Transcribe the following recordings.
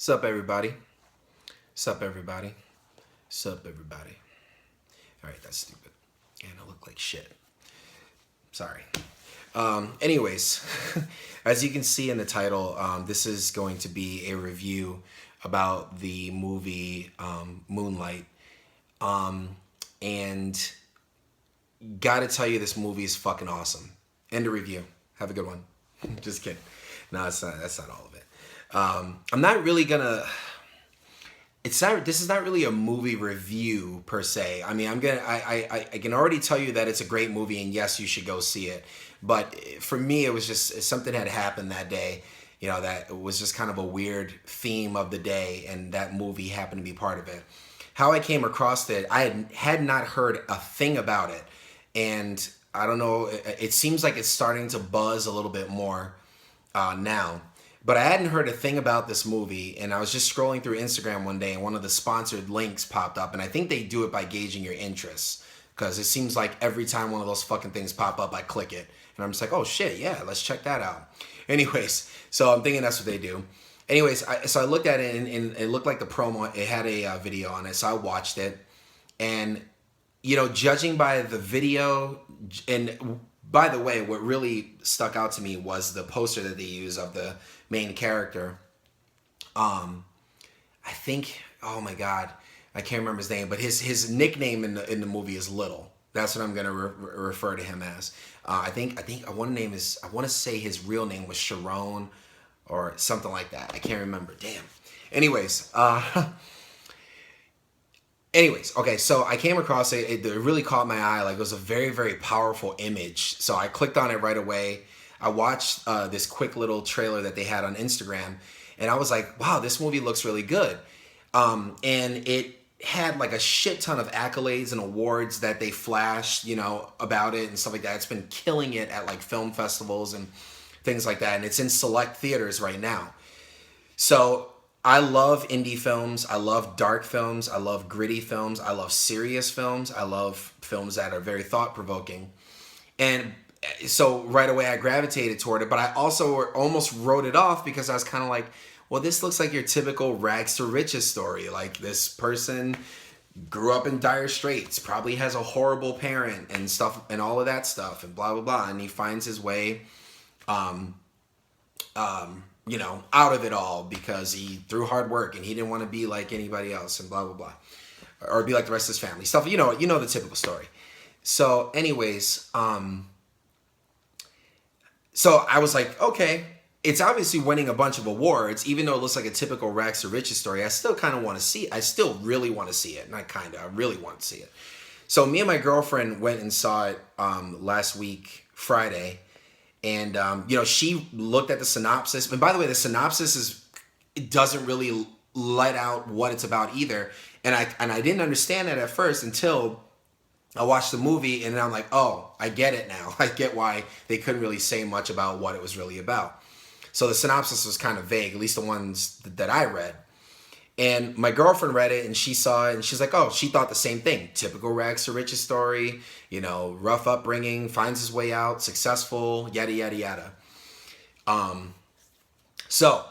Sup, everybody? Sup, everybody? Sup, everybody? All right, that's stupid. And I look like shit. Sorry. Anyways, as you can see in the title, this is going to be a review about the movie Moonlight. And gotta tell you, this movie is fucking awesome. End of review. Have a good one. Just kidding. No, it's not. That's not all of it. I'm not really gonna. It's not. This is not really a movie review per se. I mean, I'm gonna. I can already tell you that it's a great movie, and yes, you should go see it. But for me, it was just something had happened that day. You know, that was just kind of a weird theme of the day, and that movie happened to be part of it. How I came across it, I had not heard a thing about it, and I don't know. It seems like it's starting to buzz a little bit more now. But I hadn't heard a thing about this movie, and I was just scrolling through Instagram one day, and one of the sponsored links popped up, and I think they do it by gauging your interests, because it seems like every time one of those fucking things pop up, I click it, and I'm just like, oh shit, yeah, let's check that out. Anyways, so I'm thinking that's what they do. Anyways, so I looked at it, and it looked like the promo, it had a video on it, so I watched it, and, you know, judging by the video, and by the way, what really stuck out to me was the poster that they use of the main character. I think, oh my god, I can't remember his name, but his nickname in the movie is Little. That's what I'm gonna refer to him as. I want to say his real name was Sharon or something like that. I can't remember. Damn. Anyways, okay, so I came across it. It really caught my eye. Like, it was a very, very powerful image. So I clicked on it right away. I watched this quick little trailer that they had on Instagram, and I was like, wow, this movie looks really good. And it had like a shit ton of accolades and awards that they flashed, you know, about it and stuff like that. It's been killing it at like film festivals and things like that. And it's in select theaters right now. So I love indie films. I love dark films. I love gritty films. I love serious films. I love films that are very thought-provoking. And so right away I gravitated toward it, but I also almost wrote it off because I was kind of like, well, this looks like your typical rags to riches story. Like, this person grew up in dire straits, probably has a horrible parent and stuff and all of that stuff and blah, blah, blah. And he finds his way, you know, out of it all because he through hard work and he didn't want to be like anybody else and blah, blah, blah. Or be like the rest of his family. Stuff, you know the typical story. So anyways, so I was like, okay, it's obviously winning a bunch of awards, even though it looks like a typical rags to riches story. I still kind of want to see it. I still really want to see it. Not kind of, I really want to see it. So me and my girlfriend went and saw it last week, Friday. And, you know, she looked at the synopsis. And by the way, the synopsis it doesn't really let out what it's about either. And I didn't understand that at first until I watched the movie, and then I'm like, oh, I get it now. I get why they couldn't really say much about what it was really about. So the synopsis was kind of vague, at least the ones that I read. And my girlfriend read it, and she saw it, and she's like, oh, she thought the same thing. Typical rags to riches story, you know, rough upbringing, finds his way out, successful, yada, yada, yada. So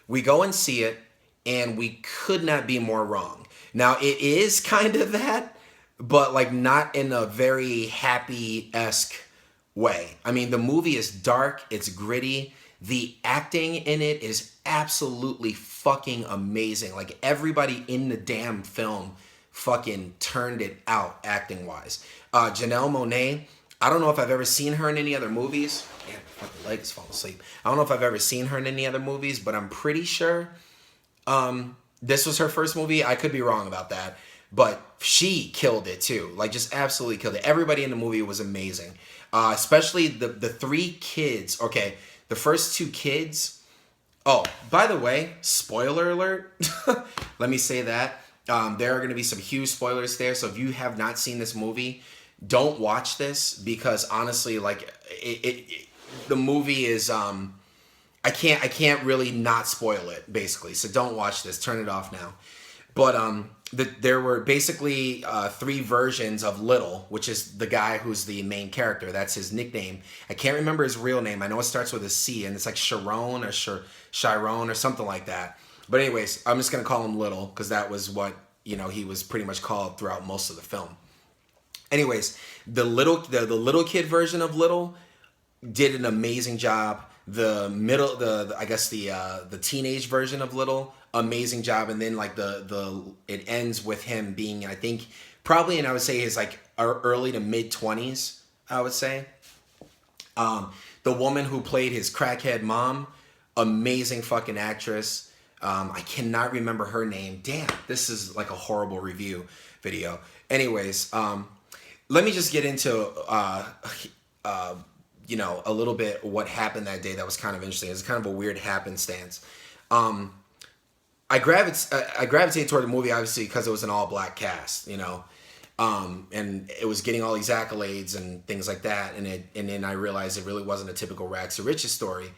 we go and see it, and we could not be more wrong. Now, it is kind of that, but like not in a very happy-esque way. I mean, the movie is dark, it's gritty. The acting in it is absolutely fucking amazing. Like, everybody in the damn film fucking turned it out acting-wise. Janelle Monáe, I don't know if I've ever seen her in any other movies. Yeah, my fucking leg is falling asleep. I don't know if I've ever seen her in any other movies, but I'm pretty sure this was her first movie. I could be wrong about that. But she killed it too. Like, just absolutely killed it. Everybody in the movie was amazing. Especially the three kids. Okay, the first two kids. Oh, by the way, spoiler alert. Let me say that. There are going to be some huge spoilers there. So if you have not seen this movie, don't watch this. Because honestly, like, the movie is... I can't really not spoil it, basically. So don't watch this. Turn it off now. But there were basically three versions of Little, which is the guy who's the main character. That's his nickname. I can't remember his real name. I know it starts with a C, and it's like Sharon or Chiron or something like that. But anyways, I'm just gonna call him Little because that was what he was pretty much called throughout most of the film. Anyways, the little kid version of Little did an amazing job. The middle, I guess the teenage version of Little, amazing job. And then like the it ends with him being, I think, probably, and I would say his like early to mid 20s. I would say. The woman who played his crackhead mom, amazing fucking actress. I cannot remember her name. Damn, this is like a horrible review video. Anyways, let me just get into a little bit what happened that day that was kind of interesting. It's kind of a weird happenstance. I gravitated toward the movie obviously because it was an all black cast, and it was getting all these accolades and things like that. And then I realized it really wasn't a typical rags to riches story.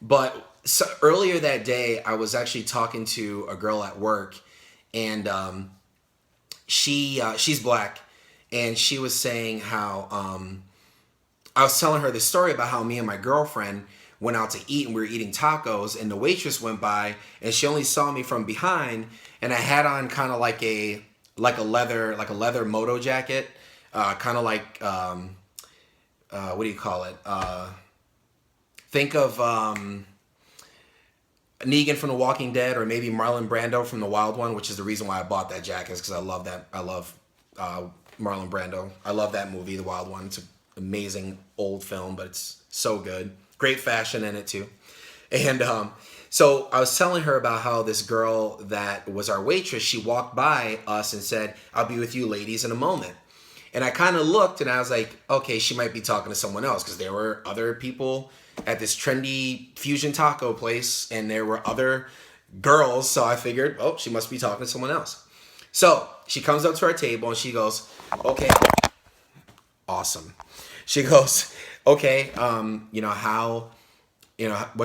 But so earlier that day, I was actually talking to a girl at work, and she's black, and she was saying how I was telling her this story about how me and my girlfriend went out to eat, and we were eating tacos, and the waitress went by, and she only saw me from behind, and I had on kind of like a leather moto jacket, kind of like what do you call it? Think of Negan from The Walking Dead, or maybe Marlon Brando from The Wild One, which is the reason why I bought that jacket, because I love that. I love Marlon Brando. I love that movie, The Wild One. It's an amazing old film, but it's so good. Great fashion in it too. And so I was telling her about how this girl that was our waitress, she walked by us and said, "I'll be with you ladies in a moment." And I kind of looked and I was like, okay, she might be talking to someone else, because there were other people at this trendy fusion taco place and there were other girls. So I figured, oh, she must be talking to someone else. So she comes up to our table and she goes, okay, awesome. She goes, okay, what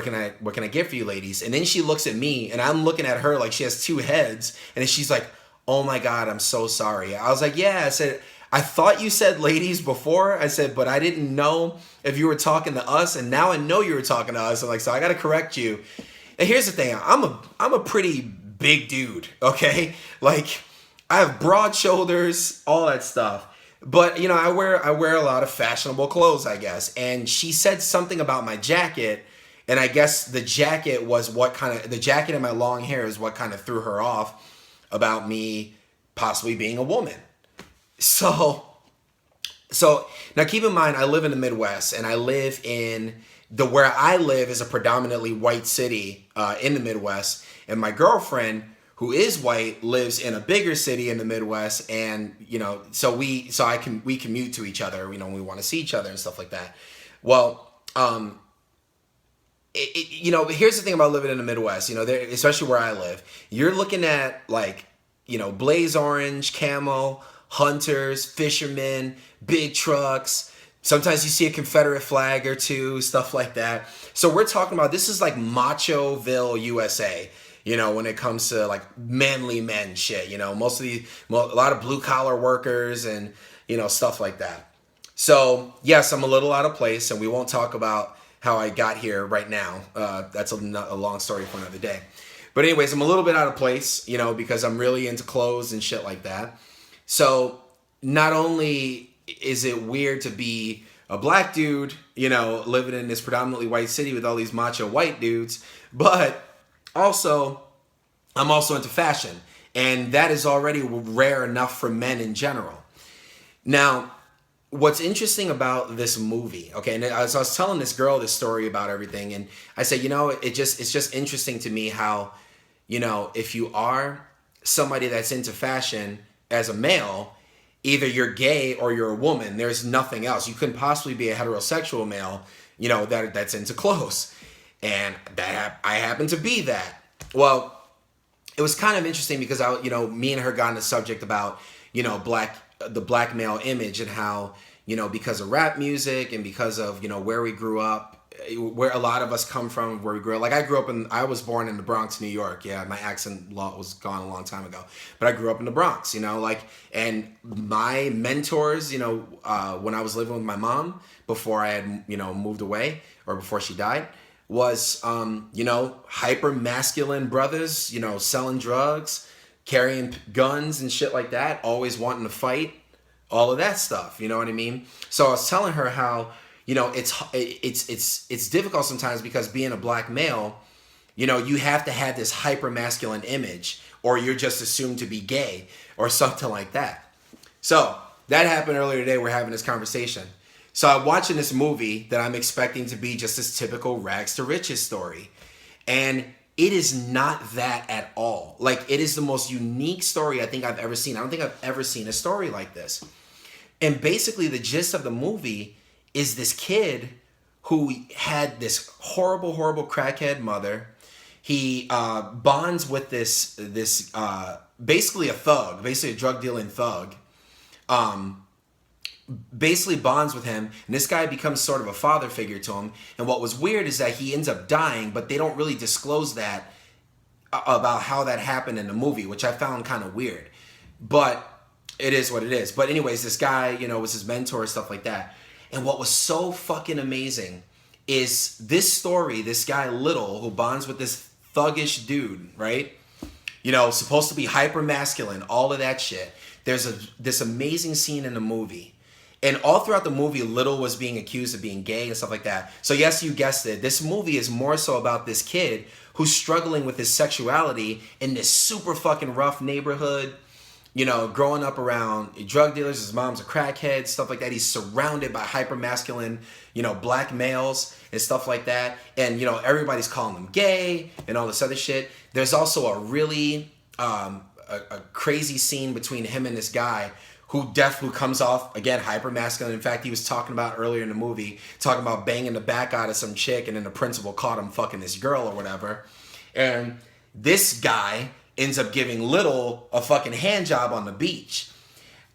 can I get for you ladies? And then she looks at me and I'm looking at her like she has two heads. And then she's like, oh my God, I'm so sorry. I was like, yeah. I said, I thought you said ladies before. I said, but I didn't know if you were talking to us, and now I know you were talking to us. I'm like, so I got to correct you. And here's the thing. I'm a pretty big dude, okay? Like, I have broad shoulders, all that stuff. But, I wear a lot of fashionable clothes, I guess. And she said something about my jacket, and I guess the jacket and my long hair is what kind of threw her off about me possibly being a woman. So now keep in mind, I live in the Midwest, and I live where I live is a predominantly white city in the Midwest, and my girlfriend, who is white, lives in a bigger city in the Midwest, and so we commute to each other, when we want to see each other and stuff like that. Well, here's the thing about living in the Midwest, especially where I live, you're looking at like, blaze orange, camo, hunters, fishermen, big trucks. Sometimes you see a Confederate flag or two, stuff like that. So we're talking about, this is like Machoville, USA, when it comes to like manly men shit, a lot of blue collar workers and, stuff like that. So yes, I'm a little out of place, and we won't talk about how I got here right now. That's a long story for another day. But anyways, I'm a little bit out of place, because I'm really into clothes and shit like that. So not only is it weird to be a black dude, living in this predominantly white city with all these macho white dudes, but also I'm also into fashion, and that is already rare enough for men in general. Now, what's interesting about this movie, okay, and as I was telling this girl this story about everything, and I said, it's just interesting to me how, if you are somebody that's into fashion as a male, either you're gay or you're a woman. There's nothing else. You couldn't possibly be a heterosexual male, that's into clothes. And I happen to be that. Well, it was kind of interesting because me and her got on the subject about, the black male image, and how, because of rap music and because of, where we grew up, where a lot of us come from, where we grew up. Like I was born in the Bronx, New York. Yeah, my accent was gone a long time ago, but I grew up in the Bronx, and my mentors, when I was living with my mom before I had, moved away, or before she died, was, hyper masculine brothers, selling drugs, carrying guns and shit like that, always wanting to fight, all of that stuff. You know what I mean? So I was telling her how, it's difficult sometimes because being a black male, you have to have this hyper masculine image, or you're just assumed to be gay or something like that. So that happened earlier today. We're having this conversation. So I'm watching this movie that I'm expecting to be just this typical rags to riches story. And it is not that at all. Like, it is the most unique story I think I've ever seen. I don't think I've ever seen a story like this. And basically the gist of the movie is this kid who had this horrible, horrible crackhead mother. He bonds with this basically a thug, basically a drug dealing thug. Basically bonds with him, and this guy becomes sort of a father figure to him. And what was weird is that he ends up dying, but they don't really disclose that about how that happened in the movie, which I found kind of weird. But it is what it is. But anyways, this guy, was his mentor and stuff like that. And what was so fucking amazing is this story, this guy Little, who bonds with this thuggish dude, right? Supposed to be hyper masculine, all of that shit. There's this amazing scene in the movie. And all throughout the movie, Little was being accused of being gay and stuff like that. So yes, you guessed it. This movie is more so about this kid who's struggling with his sexuality in this super fucking rough neighborhood, growing up around drug dealers. His mom's a crackhead, stuff like that. He's surrounded by hyper masculine, black males and stuff like that. And, everybody's calling him gay and all this other shit. There's also a really a crazy scene between him and this guy who comes off, again, hyper masculine. In fact, he was talking about earlier in the movie, talking about banging the back out of some chick, and then the principal caught him fucking this girl or whatever. And this guy ends up giving Little a fucking hand job on the beach.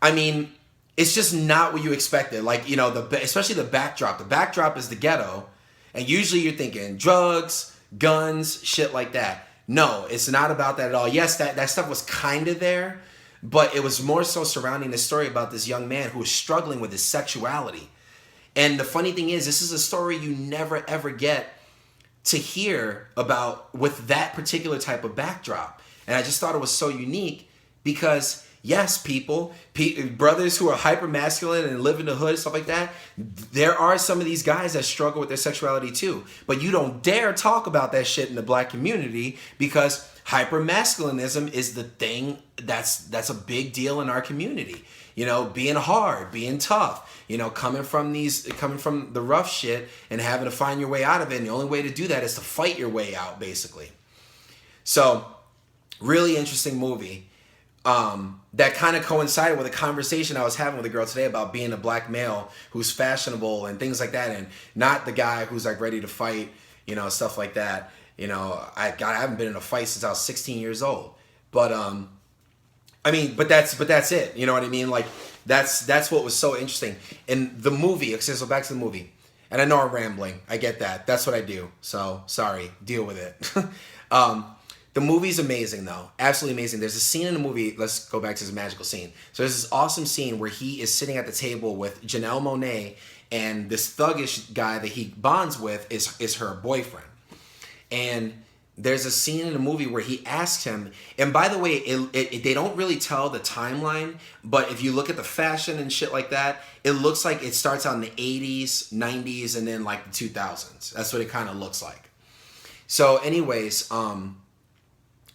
I mean, it's just not what you expected. Like, especially the backdrop. The backdrop is the ghetto, and usually you're thinking drugs, guns, shit like that. No, it's not about that at all. Yes, that stuff was kind of there, but it was more so surrounding the story about this young man who was struggling with his sexuality. And the funny thing is, this is a story you never ever get to hear about with that particular type of backdrop. And I just thought it was so unique because, yes, brothers who are hyper masculine and live in the hood and stuff like that, there are some of these guys that struggle with their sexuality too. But you don't dare talk about that shit in the black community because hypermasculinism is the thing that's a big deal in our community. Being hard, being tough, coming from the rough shit and having to find your way out of it. And the only way to do that is to fight your way out, basically. So, really interesting movie. That kind of coincided with a conversation I was having with a girl today about being a black male who's fashionable and things like that, and not the guy who's like ready to fight, stuff like that. I haven't been in a fight since I was 16 years old. But but that's it. You know what I mean? Like that's what was so interesting. And the movie, okay, so back to the movie. And I know I'm rambling. I get that. That's what I do. So sorry, deal with it. The movie's amazing though. Absolutely amazing. There's a scene in the movie, let's go back to this magical scene. So there's this awesome scene where he is sitting at the table with Janelle Monáe, and this thuggish guy that he bonds with is her boyfriend. And there's a scene in the movie where he asks him, and by the way, they don't really tell the timeline, but if you look at the fashion and shit like that, it looks like it starts out in the 80s, 90s, and then like the 2000s. That's what it kind of looks like. So anyways,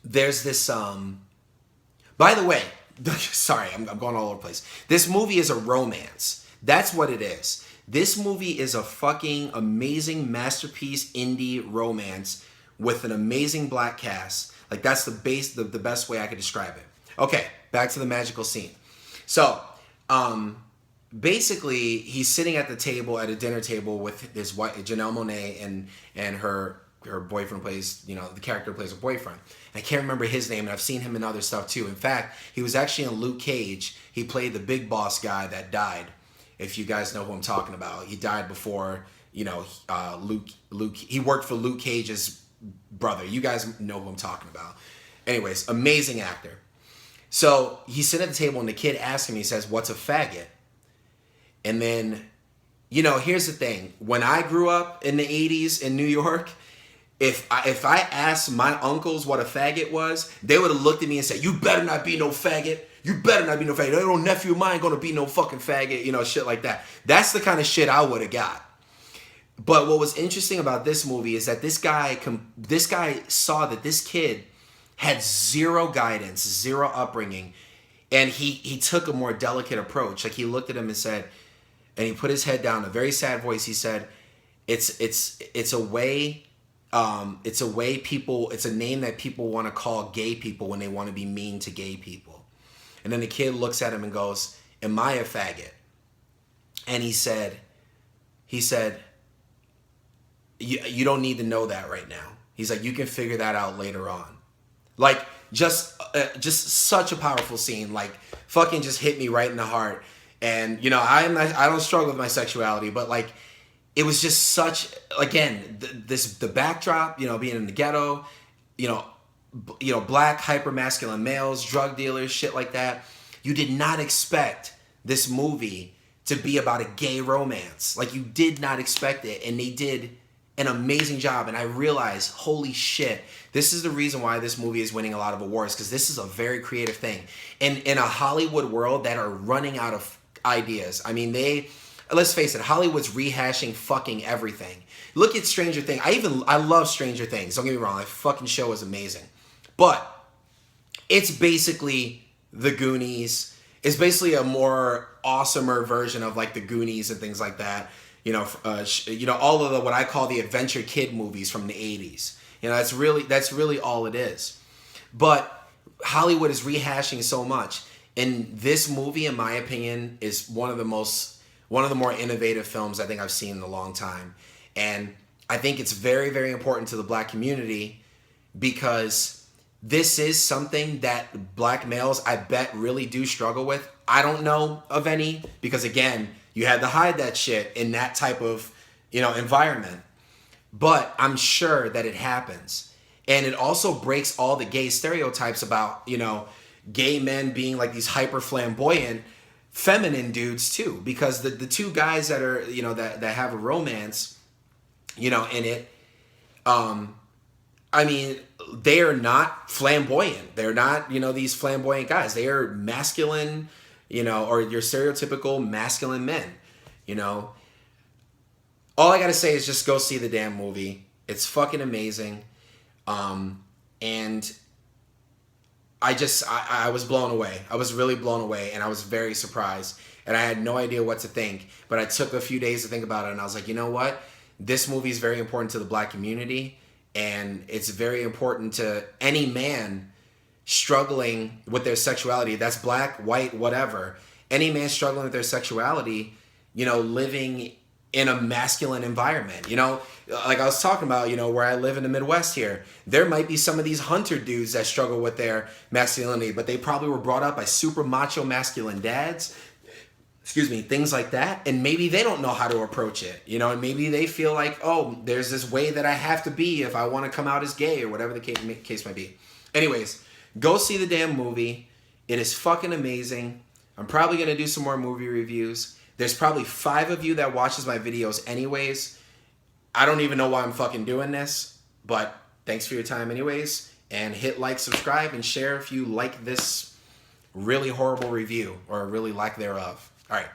there's this, by the way, sorry, I'm going all over the place. This movie is a romance. That's what it is. This movie is a fucking amazing masterpiece indie romance with an amazing black cast. Like that's the best way I could describe it. Okay, back to the magical scene. So, basically, he's sitting at the table, at a dinner table with his wife, Janelle Monáe, and her boyfriend plays, the character plays a boyfriend. And I can't remember his name, and I've seen him in other stuff too. In fact, he was actually in Luke Cage. He played the big boss guy that died. If you guys know who I'm talking about, he died before, Luke. He worked for Luke Cage's brother. You guys know who I'm talking about. Anyways, amazing actor. So he's sitting at the table, and the kid asks him, he says, "What's a faggot?" And then, here's the thing. When I grew up in the 80s in New York, if I asked my uncles what a faggot was, they would have looked at me and said, "You better not be no faggot. You better not be no faggot. Ain't no nephew of mine gonna be no fucking faggot." You know, shit like that. That's the kind of shit I would have got. But what was interesting about this movie is that this guy saw that this kid had zero guidance, zero upbringing, and he took a more delicate approach. Like, he looked at him and said, and he put his head down, a very sad voice. He said, "It's a way." It's a way people, it's a name that people want to call gay people when they want to be mean to gay people. And then the kid looks at him and goes, "Am I a faggot?" And he said, you don't need to know that right now. He's like, "You can figure that out later on." Like, just such a powerful scene. Like, fucking just hit me right in the heart. And, you know, I don't struggle with my sexuality, but like, it was just such, again, the backdrop, you know, being in the ghetto, you know, black hyper-masculine males, drug dealers, shit like that. You did not expect this movie to be about a gay romance. Like, you did not expect it, and they did an amazing job. And I realized, holy shit, this is the reason why this movie is winning a lot of awards, because this is a very creative thing. And in a Hollywood world that are running out of ideas, I mean, let's face it, Hollywood's rehashing fucking everything. Look at Stranger Things. I love Stranger Things. Don't get me wrong. That fucking show is amazing. But it's basically the Goonies. It's basically a more awesomer version of like the Goonies and things like that. You know, all of what I call the adventure kid movies from the 80s. You know, that's really all it is. But Hollywood is rehashing so much. And this movie, in my opinion, is one of the more innovative films I think I've seen in a long time. And I think it's very, very important to the black community, because this is something that black males, I bet, really do struggle with. I don't know of any, because again, you had to hide that shit in that type of, you know, environment. But I'm sure that it happens. And it also breaks all the gay stereotypes about, you know, gay men being like these hyper flamboyant feminine dudes too, because the two guys that are, you know, that have a romance, you know, in it, I mean, they are not flamboyant. They're not, you know, these flamboyant guys. They are masculine, you know, or your stereotypical masculine men, you know. All I gotta say is just go see the damn movie. It's fucking amazing. And I was blown away. I was really blown away, and I was very surprised. And I had no idea what to think. But I took a few days to think about it, and I was like, you know what? This movie is very important to the black community, and it's very important to any man struggling with their sexuality. That's black, white, whatever. Any man struggling with their sexuality, you know, living in a masculine environment. You know, like I was talking about, you know, where I live in the Midwest here, there might be some of these hunter dudes that struggle with their masculinity, but they probably were brought up by super macho masculine dads, things like that, and maybe they don't know how to approach it, you know, and maybe they feel like, oh, there's this way that I have to be if I want to come out as gay, or whatever the case might be. Anyways, go see the damn movie. It is fucking amazing. I'm probably going to do some more movie reviews. There's probably 5 of you that watches my videos anyways. I don't even know why I'm fucking doing this, but thanks for your time anyways. And hit like, subscribe, and share if you like this really horrible review, or really lack thereof. All right.